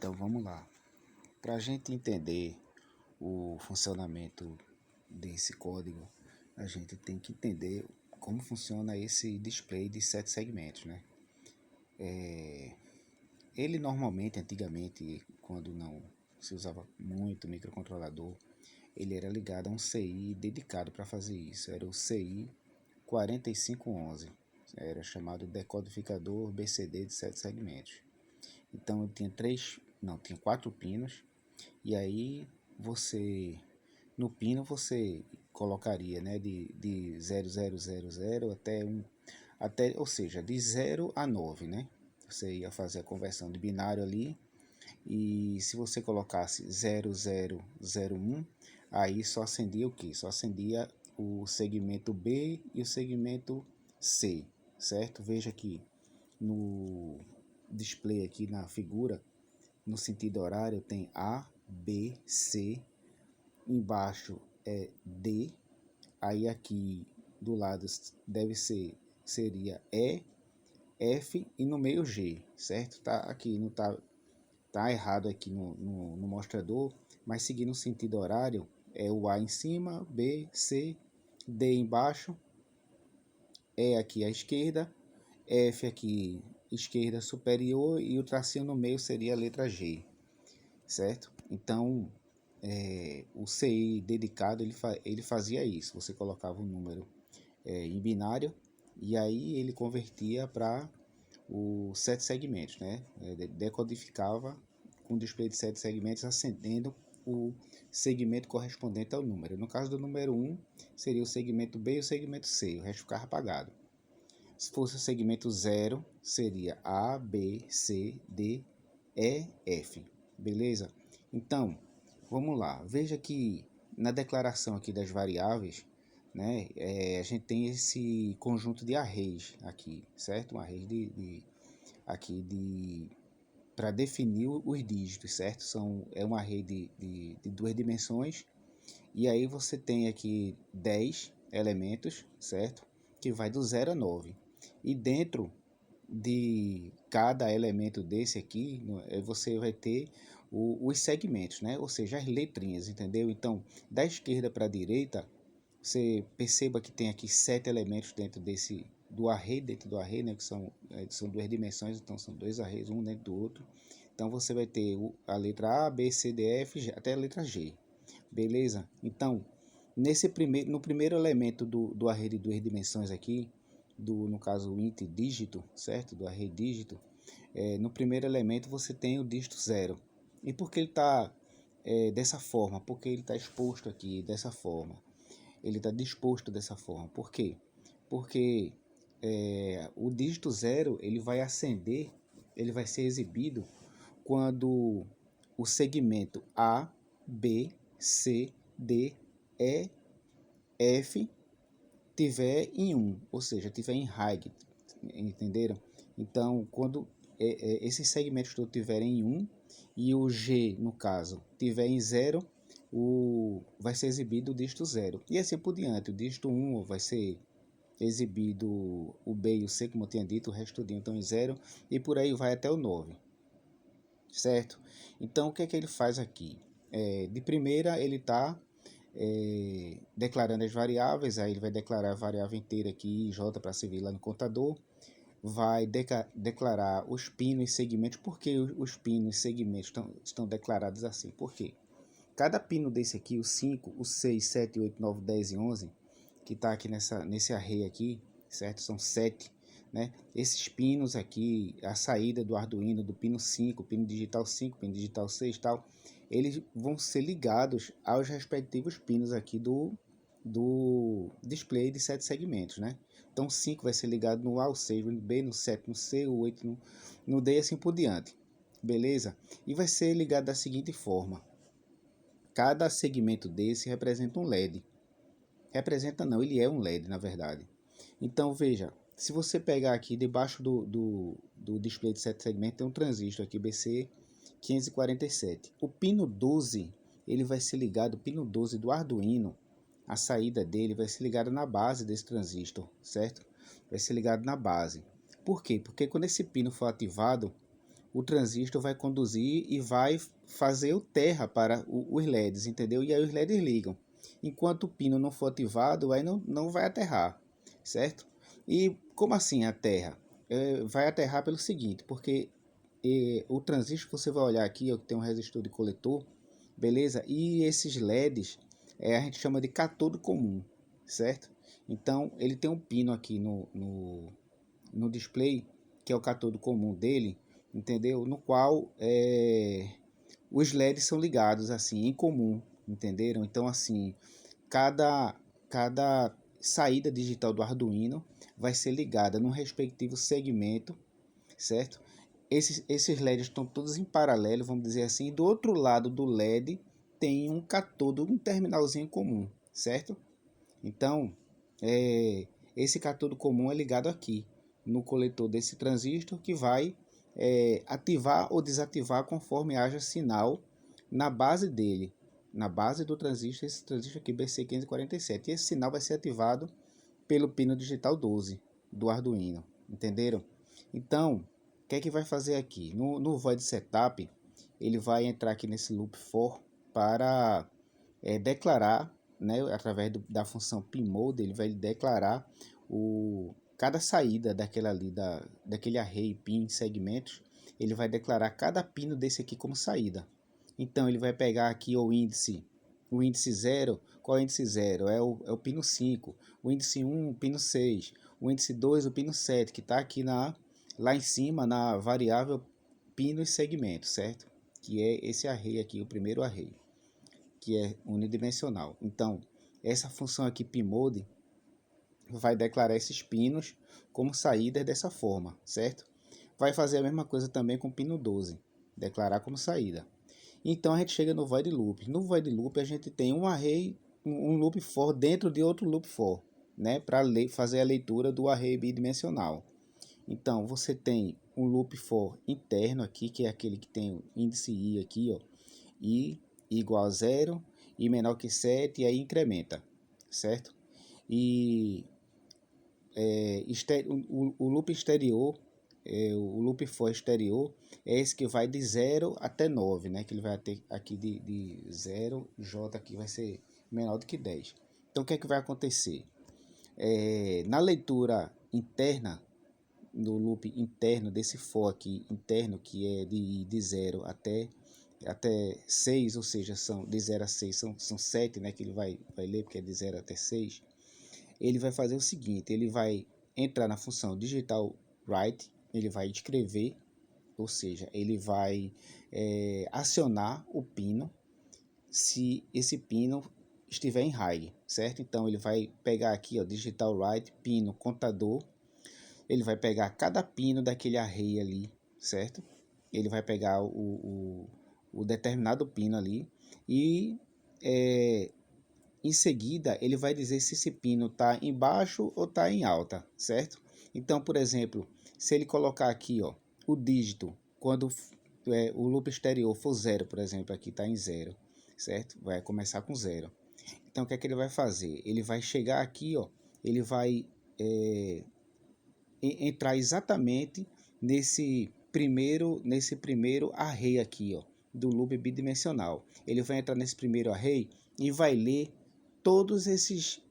Então vamos lá. Para a gente entender o funcionamento desse código, a gente tem que entender como funciona esse display de 7 segmentos, né? Ele normalmente, antigamente, quando não se usava muito microcontrolador, ele era ligado a um CI dedicado para fazer isso. Era o CI 4511. Era chamado decodificador BCD de 7 segmentos. Então ele tinha 4 pinos. E aí no pino você colocaria, né, de 0000 ou seja, de 0 a 9, né? Você ia fazer a conversão de binário ali, e se você colocasse 0001, aí só acendia o que? Só acendia o segmento B e o segmento C, certo? Veja aqui no display aqui na figura, no sentido horário tem A, B, C, embaixo é D, aí aqui do lado seria E, F e no meio G, certo? Tá aqui, não tá errado aqui no mostrador, mas seguindo o sentido horário, é o A em cima, B, C, D embaixo, E aqui à esquerda, F aqui esquerda superior e o tracinho no meio seria a letra G, certo? Então, o CI dedicado ele fazia isso, você colocava um número em binário e aí ele convertia para os 7 segmentos, né? Decodificava com display de 7 segmentos, acendendo o segmento correspondente ao número. No caso do número 1, seria o segmento B e o segmento C, o resto ficava apagado. Se fosse o segmento 0, seria A, B, C, D, E, F. Beleza? Então, vamos lá. Veja que na declaração aqui das variáveis, né, a gente tem esse conjunto de arrays aqui, certo? Um array para definir os dígitos, certo? É um array de 2 dimensões, e aí você tem aqui 10 elementos, certo? Que vai do 0 a 9. E dentro de cada elemento desse aqui, você vai ter os segmentos, né? Ou seja, as letrinhas, entendeu? Então, da esquerda para a direita, você perceba que tem aqui 7 elementos dentro do array, né? Que são 2 dimensões, então são 2 arrays, um dentro do outro. Então, você vai ter a letra A, B, C, D, F, G, até a letra G. Beleza? Então, no primeiro elemento do array de 2 dimensões aqui, no caso o int dígito, certo? Do array dígito, no primeiro elemento você tem o dígito 0. E por que ele está dessa forma? Porque ele está exposto aqui dessa forma. Ele está disposto dessa forma. Por quê? Porque o dígito 0 ele vai acender, ele vai ser exibido quando o segmento A, B, C, D, E, F tiver em 1, ou seja, tiver em high, entenderam? Então, quando esses segmentos todos tiverem em 1 e o G, no caso, tiver em 0, vai ser exibido o dígito 0. E assim por diante, o dígito 1 vai ser exibido o B e o C, como eu tinha dito, o resto tudinho estão em 0, e por aí vai até o 9, certo? Então, o que é que ele faz aqui? De primeira, ele está declarando as variáveis, aí ele vai declarar a variável inteira aqui, J, para servir lá no contador, vai declarar os pinos e segmentos. Por que os pinos e segmentos estão declarados assim? Por quê? Cada pino desse aqui, o 5, o 6, 7, 8, 9, 10 e 11, que está aqui nesse array aqui, certo? São 7, né? Esses pinos aqui, a saída do Arduino, do pino 5, pino digital 5, pino digital 6 e tal, eles vão ser ligados aos respectivos pinos aqui do display de 7 segmentos, né? Então 5 vai ser ligado no A, o 6 no B, no 7 no C, o 8 no D e assim por diante. Beleza? E vai ser ligado da seguinte forma. Cada segmento desse representa um LED. Representa não, ele é um LED na verdade. Então veja, se você pegar aqui debaixo do display de 7 segmentos, tem um transistor aqui BC 547. O pino 12, ele vai ser ligado, o pino 12 do Arduino, a saída dele vai ser ligada na base desse transistor, certo? Vai ser ligado na base. Por quê? Porque quando esse pino for ativado, o transistor vai conduzir e vai fazer o terra para os LEDs, entendeu? E aí os LEDs ligam. Enquanto o pino não for ativado, aí não vai aterrar, certo? E como assim aterra? Vai aterrar pelo seguinte, porque o transistor, você vai olhar aqui, ó, que tem um resistor de coletor, beleza? E esses LEDs, a gente chama de cátodo comum, certo? Então, ele tem um pino aqui no display, que é o cátodo comum dele, entendeu? No qual os LEDs são ligados assim, em comum, entenderam? Então, assim, cada saída digital do Arduino vai ser ligada no respectivo segmento, certo? Esses LEDs estão todos em paralelo, vamos dizer assim, e do outro lado do LED tem um cátodo, um terminalzinho comum, certo? Então, esse cátodo comum é ligado aqui, no coletor desse transistor, que vai ativar ou desativar conforme haja sinal na base dele, na base do transistor, esse transistor aqui BC547. E esse sinal vai ser ativado pelo pino digital 12 do Arduino, entenderam? Então, o que é que vai fazer aqui? No void setup, ele vai entrar aqui nesse loop for para declarar, né, através da função pmode, ele vai declarar cada saída daquele array pin segmentos, ele vai declarar cada pino desse aqui como saída. Então ele vai pegar aqui o índice 0, qual é o índice 0? É o pino 5, o índice 1, o pino 6, o índice 2, o pino 7, que está aqui lá em cima na variável pino e segmento, certo? Que é esse array aqui, o primeiro array, que é unidimensional. Então, essa função aqui pmode vai declarar esses pinos como saídas dessa forma, certo? Vai fazer a mesma coisa também com o pino 12, declarar como saída. Então a gente chega no void loop. No void loop a gente tem um array, um loop for dentro de outro loop for, né, para fazer a leitura do array bidimensional. Então você tem um loop for interno aqui, que é aquele que tem o índice i aqui, ó, i igual a 0, i menor que 7, e aí incrementa, certo? E o loop exterior, o loop for exterior, é esse que vai de 0 até 9, né? Que ele vai ter aqui de 0, J aqui vai ser menor do que 10. Então o que é que vai acontecer? Na leitura interna, no loop interno desse for aqui, interno, que é de 0 até 6, ou seja, são de 0 a 6, são 7, né? Que ele vai ler, porque é de 0 até 6. Ele vai fazer o seguinte, ele vai entrar na função digital write, ele vai escrever, ou seja, ele vai acionar o pino se esse pino estiver em high, certo? Então ele vai pegar aqui, ó, digital write, pino, contador, ele vai pegar cada pino daquele array ali, certo? Ele vai pegar o determinado pino ali e em seguida, ele vai dizer se esse pino está em baixo ou está em alta, certo? Então, por exemplo, se ele colocar aqui, ó, o dígito, quando o loop exterior for 0, por exemplo, aqui está em 0, certo? Vai começar com 0. Então, o que é que ele vai fazer? Ele vai chegar aqui, ó, ele vai entrar exatamente nesse primeiro array aqui, ó, do loop bidimensional. Ele vai entrar nesse primeiro array e vai ler todos esses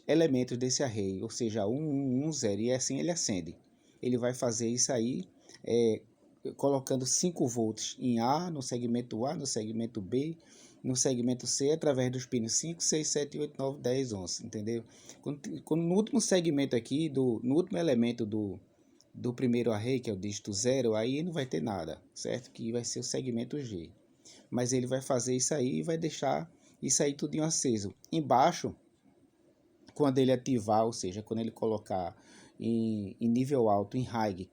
elementos desse array, ou seja, 1, 1, 1, 0, e assim ele acende. Ele vai fazer isso aí, colocando 5 volts em A, no segmento A, no segmento B, no segmento C, através dos pinos 5, 6, 7, 8, 9, 10, 11, entendeu? No último segmento aqui, no último elemento do primeiro array, que é o dígito 0, aí não vai ter nada, certo? Que vai ser o segmento G. Mas ele vai fazer isso aí e vai deixar isso aí tudinho aceso. Embaixo, quando ele ativar, ou seja, quando ele colocar em nível alto, em high,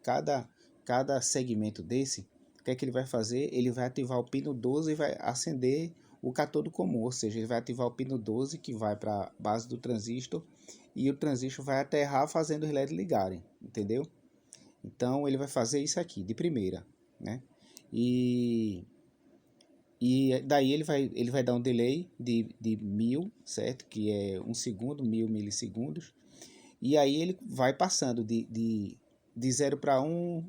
cada segmento desse, o que é que ele vai fazer? Ele vai ativar o pino 12 e vai acender o cátodo comum, ou seja, ele vai ativar o pino 12 que vai para a base do transistor e o transistor vai aterrar fazendo os LEDs ligarem, entendeu? Então ele vai fazer isso aqui de primeira, né? E daí ele vai dar um delay de 1000, certo? Que é 1 segundo, 1000 milissegundos. E aí ele vai passando de de 0 para 1,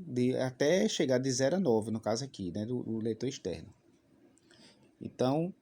até chegar de 0 a 9, no caso aqui, né, do leitor externo. Então,